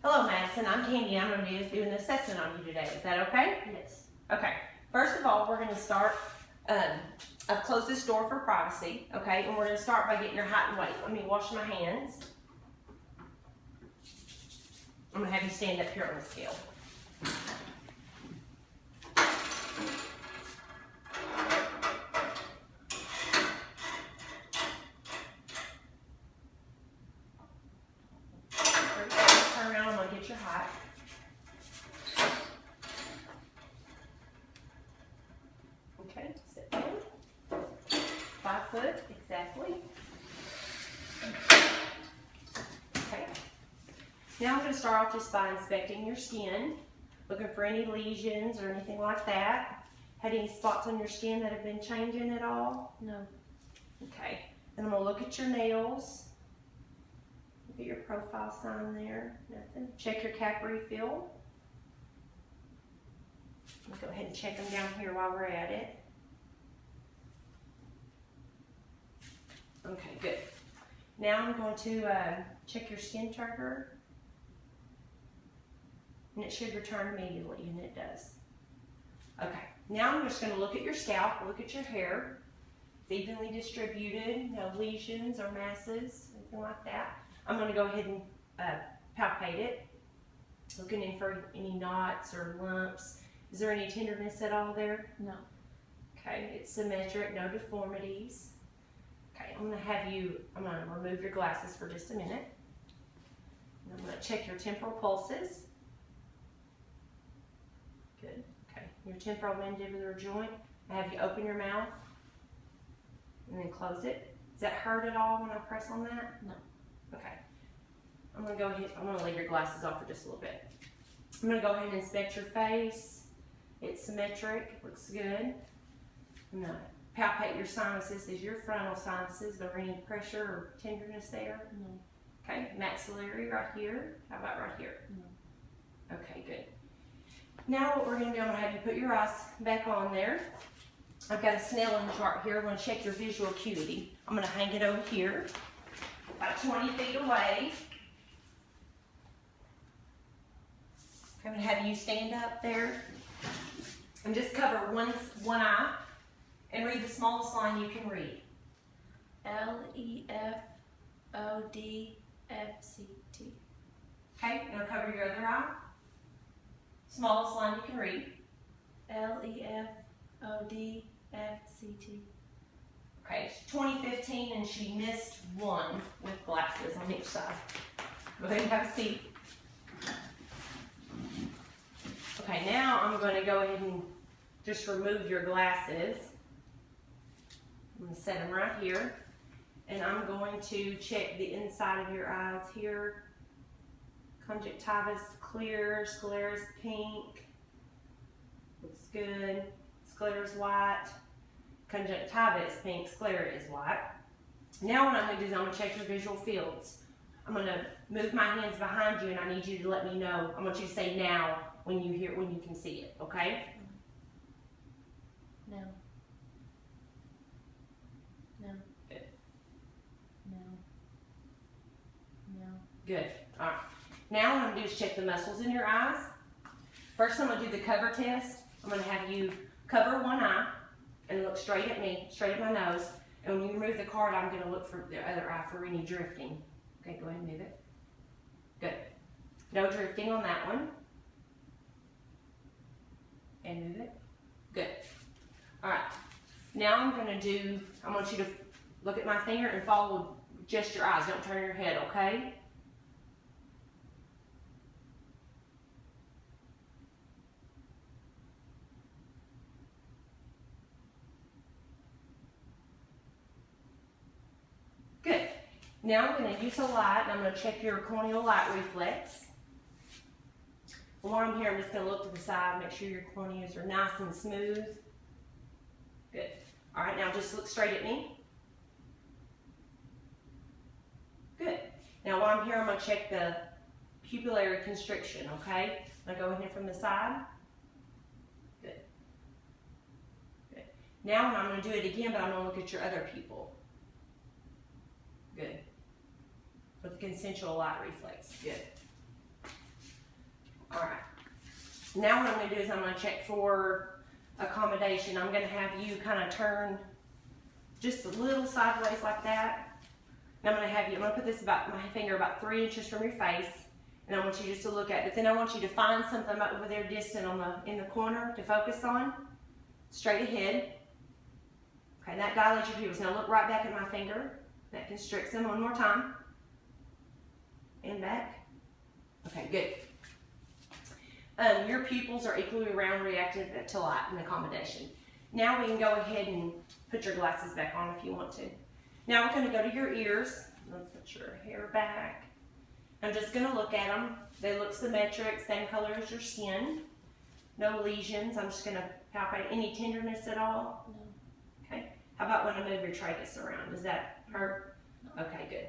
Hello, Madison. I'm Candy. I'm going to do an assessment on you today. Is that okay? Yes. Okay. First of all, we're going to start. I've closed this door for privacy. Okay, and we're going to start by getting your height and weight. Let me wash my hands. I'm going to have you stand up here on the scale. Turn around. I'm going to get your height. Okay, sit down. 5 foot, exactly. Okay. Now I'm going to start off just by inspecting your skin, looking for any lesions or anything like that. Had any spots on your skin that have been changing at all? No. Okay. Then I'm going to look at your nails. Look at your profile sign there. Nothing. Check your capillary fill. I'll go ahead and check them down here while we're at it. Okay, good. Now I'm going to check your skin turgor. And it should return immediately, and it does. Okay, now I'm just going to look at your scalp, look at your hair. It's evenly distributed, no lesions or masses, anything like that. I'm going to go ahead and palpate it, looking in for any knots or lumps. Is there any tenderness at all there? No. Okay, it's symmetric, no deformities. Okay, I'm going to remove your glasses for just a minute. And I'm going to check your temporal pulses. Good. Okay, your temporal mandibular joint. I have you open your mouth and then close it. Does that hurt at all when I press on that? No. Okay. I'm going to go ahead, I'm going to leave your glasses off for just a little bit. I'm going to go ahead and inspect your face. It's symmetric, it looks good. I'm going to palpate your sinuses. Is your frontal sinuses, is there any pressure or tenderness there? No. Okay, maxillary right here. How about right here? No. Okay, good. Now what we're going to do, I'm going to have you put your eyes back on there. I've got a Snellen chart here. I'm going to check your visual acuity. I'm going to hang it over here, about 20 feet away. I'm going to have you stand up there and just cover one eye and read the smallest line you can read. L-E-F-O-D-F-C-T. Okay, now cover your other eye. Smallest line you can read. L-E-F-O-D-F-C-T. Okay, it's 2015 and she missed one with glasses on each side. Go ahead and have a seat. Okay, now I'm going to go ahead and just remove your glasses. I'm going to set them right here. And I'm going to check the inside of your eyes here. Conjunctivis clear, sclera pink. Looks good. Sclera is white. Conjunctivis pink, sclera is white. Now what I'm going to do is I'm going to check your visual fields. I'm going to move my hands behind you and I need you to let me know. I want you to say now when you can see it, okay? No. No. Good. No. No. Good. All right. Now what I'm going to do is check the muscles in your eyes. First I'm going to do the cover test. I'm going to have you cover one eye and look straight at me, straight at my nose. And when you remove the card, I'm going to look for the other eye for any drifting. Okay, go ahead and move it. Good. No drifting on that one. And move it. Good. All right. Now I want you to look at my finger and follow just your eyes. Don't turn your head, okay? Good. Now I'm going to use a light and I'm going to check your corneal light reflex. While I'm here, I'm just going to look to the side, make sure your corneas are nice and smooth. Good. All right, now just look straight at me. Good. Now while I'm here, I'm going to check the pupillary constriction, okay? I'm going to go in here from the side. Good. Good. Now I'm going to do it again, but I'm going to look at your other pupil. Good. With the consensual light reflex. Good. Alright. Now what I'm going to do is I'm going to check for accommodation. I'm going to have you kind of turn just a little sideways like that. And I'm going to put this my finger about 3 inches from your face. And I want you just to look at it. But then I want you to find something over there distant in the corner to focus on. Straight ahead. Okay, that dilates your pupils. Now look right back at my finger. That constricts them. One more time. And back. Okay, good. Your pupils are equally round reactive to light and accommodation. Now we can go ahead and put your glasses back on if you want to. Now we're going to go to your ears. Let's put your hair back. I'm just going to look at them. They look symmetric, same color as your skin. No lesions. I'm just going to palpate. Any tenderness at all? No. Okay. How about when I move your tragus around? Does that hurt? No. Okay, good.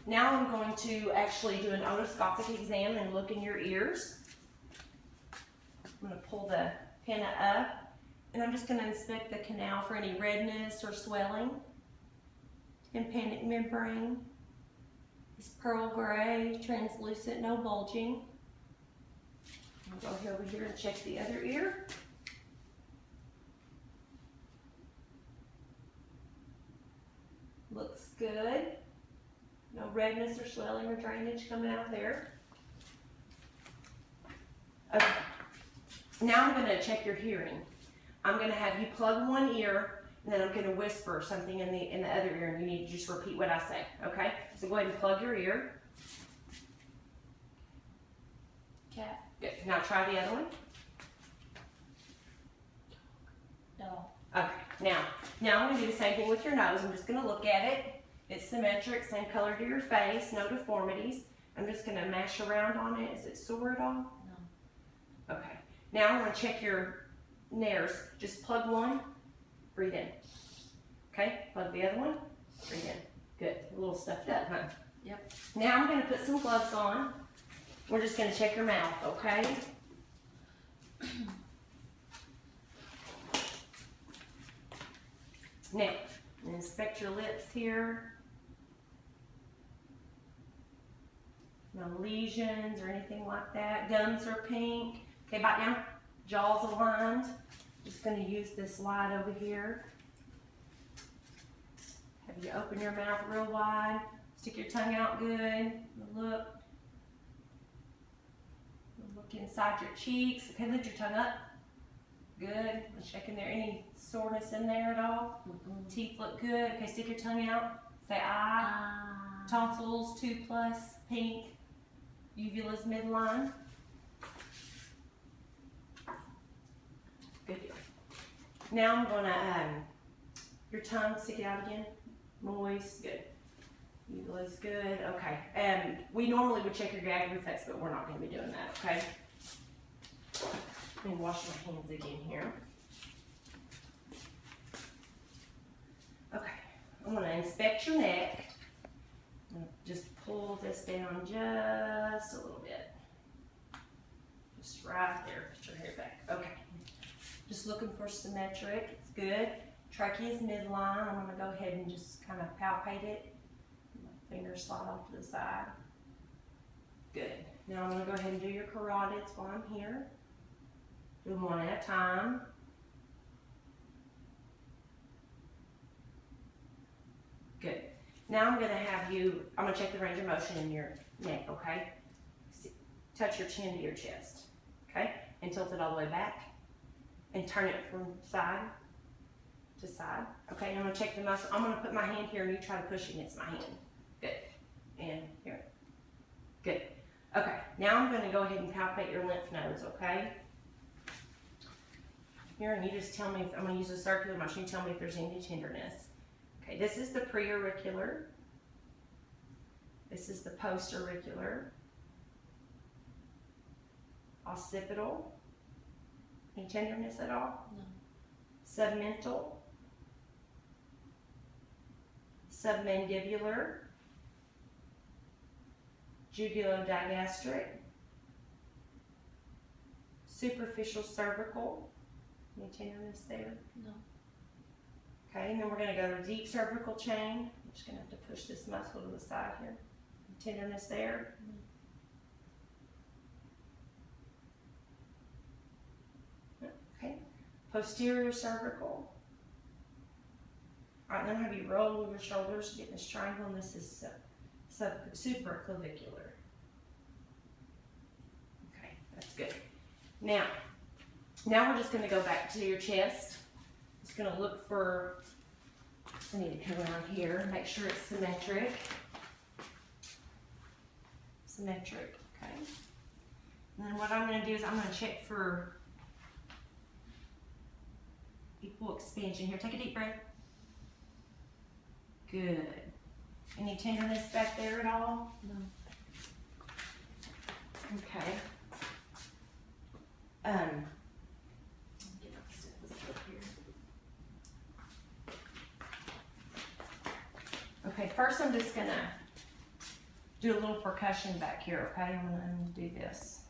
Now I'm going to actually do an otoscopic exam and look in your ears. I'm going to pull the pinna up, and I'm just going to inspect the canal for any redness or swelling. Tympanic membrane is pearl gray, translucent, no bulging. I'll go over here and check the other ear. Looks good. No redness or swelling or drainage coming out there. Okay. Now I'm going to check your hearing. I'm going to have you plug one ear, and then I'm going to whisper something in the other ear, and you need to just repeat what I say. Okay? So go ahead and plug your ear. Cat. Good. Now try the other one. Dog. Okay. Now I'm going to do the same thing with your nose. I'm just going to look at it. It's symmetric, same color to your face, no deformities. I'm just going to mash around on it. Is it sore at all? No. Okay. Now I'm going to check your nares. Just plug one, breathe in. Okay, plug the other one, breathe in. Good. A little stuffed up, huh? Yep. Now I'm going to put some gloves on. We're just going to check your mouth, okay? Now, inspect your lips here. No lesions or anything like that. Gums are pink. Okay, bite down. Jaws aligned. Just going to use this light over here. Have you open your mouth real wide. Stick your tongue out good. Look. Look inside your cheeks. Okay, lift your tongue up. Good. Checking there. Any soreness in there at all? Mm-mm. Teeth look good. Okay, stick your tongue out. Say I. Tonsils 2+, pink. Uvula's midline. Good deal. Now I'm gonna, your tongue, stick it out again. Moist, good. Uvula's good, okay. We normally would check your gag reflex, but we're not gonna be doing that, okay? Let me wash my hands again here. Okay, I'm gonna inspect your neck. I'm gonna just pull this down just a little bit. Just right there, put your hair back, okay. Just looking for symmetric, it's good. Trachea is midline. I'm going to go ahead and just kind of palpate it. My fingers slide off to the side. Good. Now I'm going to go ahead and do your carotids while I'm here. Do them one at a time. Good. Now I'm going to have you, I'm going to check the range of motion in your neck, okay? Touch your chin to your chest, okay? And tilt it all the way back. And turn it from side to side. Okay, I'm going to check the muscle. I'm going to put my hand here and you try to push against my hand. Good. And here. Good. Okay, now I'm going to go ahead and palpate your lymph nodes, okay? Here, and you just tell me, I'm going to use a circular motion. You tell me if there's any tenderness. Okay, this is the preauricular. This is the postauricular. Occipital. Any tenderness at all? No. Submental. Submandibular. Jugulodigastric. Superficial cervical. Any tenderness there? No. Okay, and then we're going to go to deep cervical chain. I'm just going to have to push this muscle to the side here. Tenderness there. posterior cervical. All right, then have you roll your shoulders, get this triangle, and this is supraclavicular. Okay, that's good. Now we're just gonna go back to your chest. Just gonna look for, I need to come around here, make sure it's symmetric. Symmetric, okay. And then what I'm gonna do is I'm gonna check for equal expansion here. Take a deep breath. Good. Any tenderness back there at all? No. Okay. Get my stethoscope here. Okay, first I'm just gonna do a little percussion back here, okay? I'm gonna do this.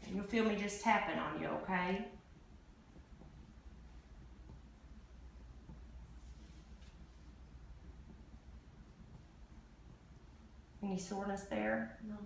Okay, you'll feel me just tapping on you, okay? Any soreness there? No.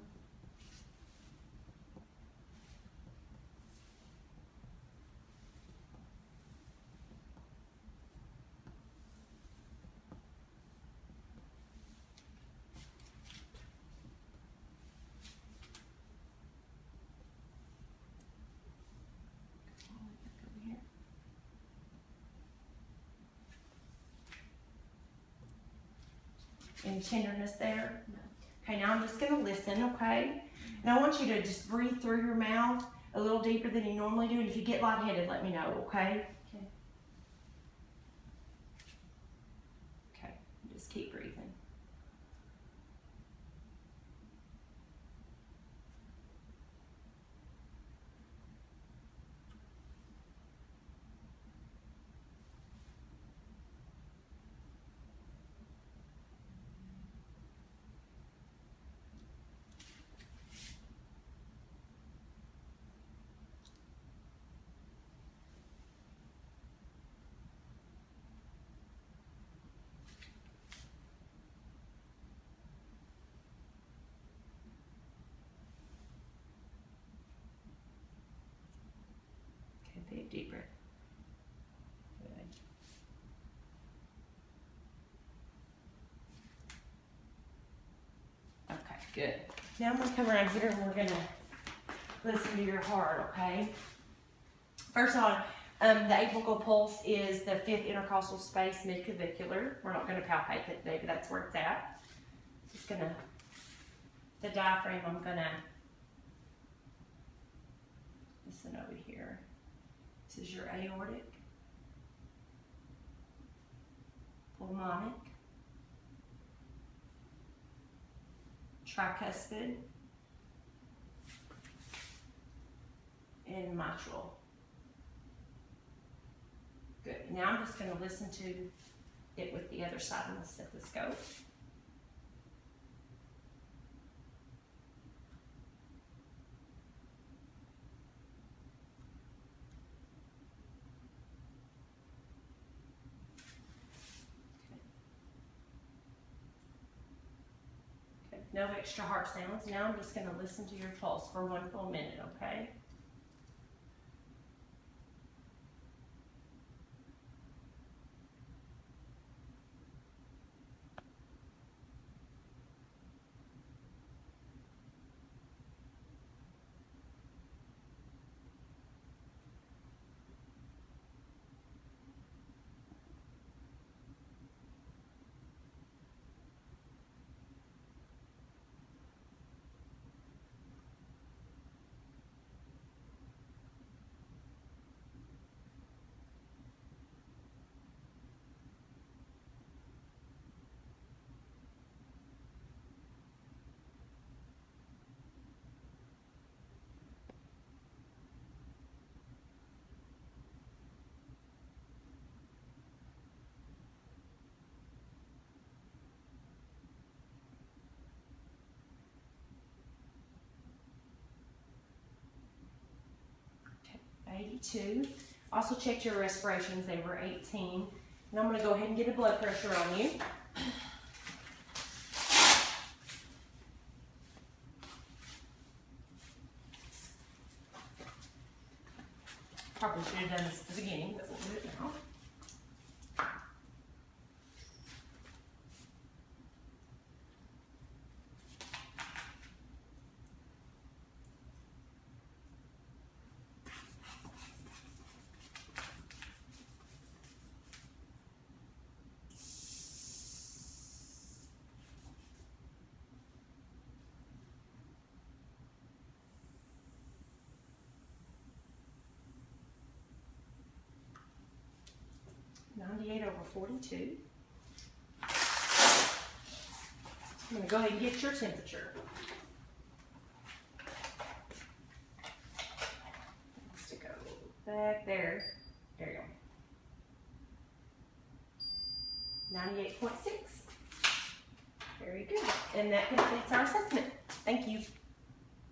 Any tenderness there? No. Okay, now I'm just gonna listen, okay? And I want you to just breathe through your mouth a little deeper than you normally do, and if you get lightheaded, let me know, okay? Okay. Okay, just keep breathing. Okay, big deep breath. Good. Okay, good. Now I'm gonna come around here and we're gonna listen to your heart, okay? First on, the apical pulse is the 5th intercostal space midclavicular. We're not gonna palpate it today, but that's where it's at. Just gonna, the diaphragm, I'm gonna listen over here. This is your aortic, pulmonic, tricuspid, and mitral. Good. Now I'm just going to listen to it with the other side of the stethoscope. Okay. No extra heart sounds. Now I'm just going to listen to your pulse for 1 full minute, okay? Okay, 82. Also checked your respirations, they were 18. And I'm gonna go ahead and get a blood pressure on you. Probably should have done this at the beginning, but we'll do it now. $98 over 42. I'm going to go ahead and get your temperature. Stick it a little back there. There you go. 98.6. Very good. And that completes our assessment. Thank you.